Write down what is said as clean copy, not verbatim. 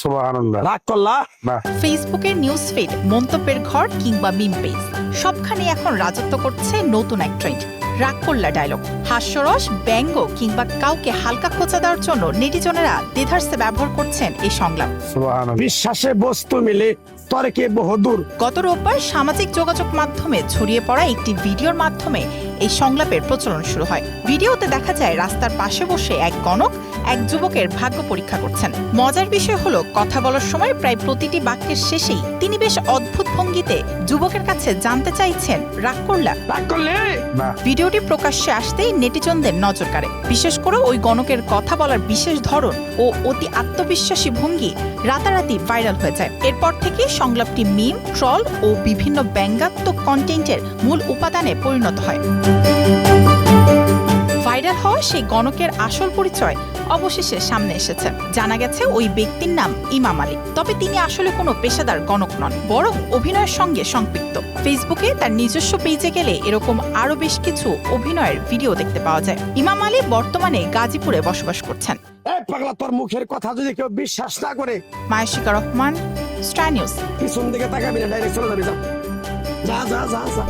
সুবহানাল্লাহ। রাগ করলা? না। ফেসবুকের নিউজ ফিড, মন্তব্যের ঘর কিংবা মিম পেজ, সবখানে এখন রাজত্ব করছে নতুন এক ট্রেন্ড, রাগ করলা ডায়লগ। হাস্যরস, ব্যঙ্গ কিংবা কাউকে হালকা খোঁচা দেওয়ার জন্য নেটিজনেরা দ্বিধার্সে ব্যবহার করছেন এই সংলাপ। সুবহানাল্লাহ। বিশ্বাসে বস্তু মিলে তর্কে বহুদূর। গত রোববার সামাজিক যোগাযোগ মাধ্যমে ছড়িয়ে পড়া একটি ভিডিওর মাধ্যমে এই সংলাপের প্রচলন শুরু হয়। ভিডিওতে দেখা যায় রাস্তার পাশে বসে এক গণক এক যুবকের ভাগ্য পরীক্ষা করছেন। মজার বিষয় হলো, কথা বলার সময় প্রায় প্রতিটি বাক্যের শেষেই তিনি বেশ অদ্ভুত ভঙ্গিতে যুবকের কাছে জানতে চাইছেন, রাগ করলা? রাগ করলে? না। ভিডিওটি প্রকাশ্যে আসতেই নেটিজনদের নজর কাড়ে। বিশেষ করে ওই গণকের কথা বলার বিশেষ ধরন ও অতি আত্মবিশ্বাসী ভঙ্গি রাতারাতি ভাইরাল হয়ে যায়। এরপর থেকে সংলাপটি মিম, ট্রল ও বিভিন্ন ব্যঙ্গাত্মক কন্টেন্টের মূল উপাদানে পরিণত হয়। ভাইরাল হওয়া সেই গণকের আসল পরিচয় অবশেষে সামনে এসেছে। জানা গেছে ওই ব্যক্তির নাম ইমাম আলী। তবে তিনি আসলে কোনো পেশাদার গণক নন, বরং অভিনয়ের সঙ্গে সম্পৃক্ত। ফেসবুকে তার নিজস্ব পেজে গেলে এরকম আরো বেশ কিছু অভিনয়ের ভিডিও দেখতে পাওয়া যায়। ইমাম আলী বর্তমানে গাজীপুরে বসবাস করছেন। এই পাগলা, তোর মুখের কথা যদি কেউ বিশ্বাস না করে, মায়াশিকা রহমান, স্টার নিউজ। পিছন দিকে তাকাবি না, ডাইরেক্ট চলে যাবি। যা যা যা যা।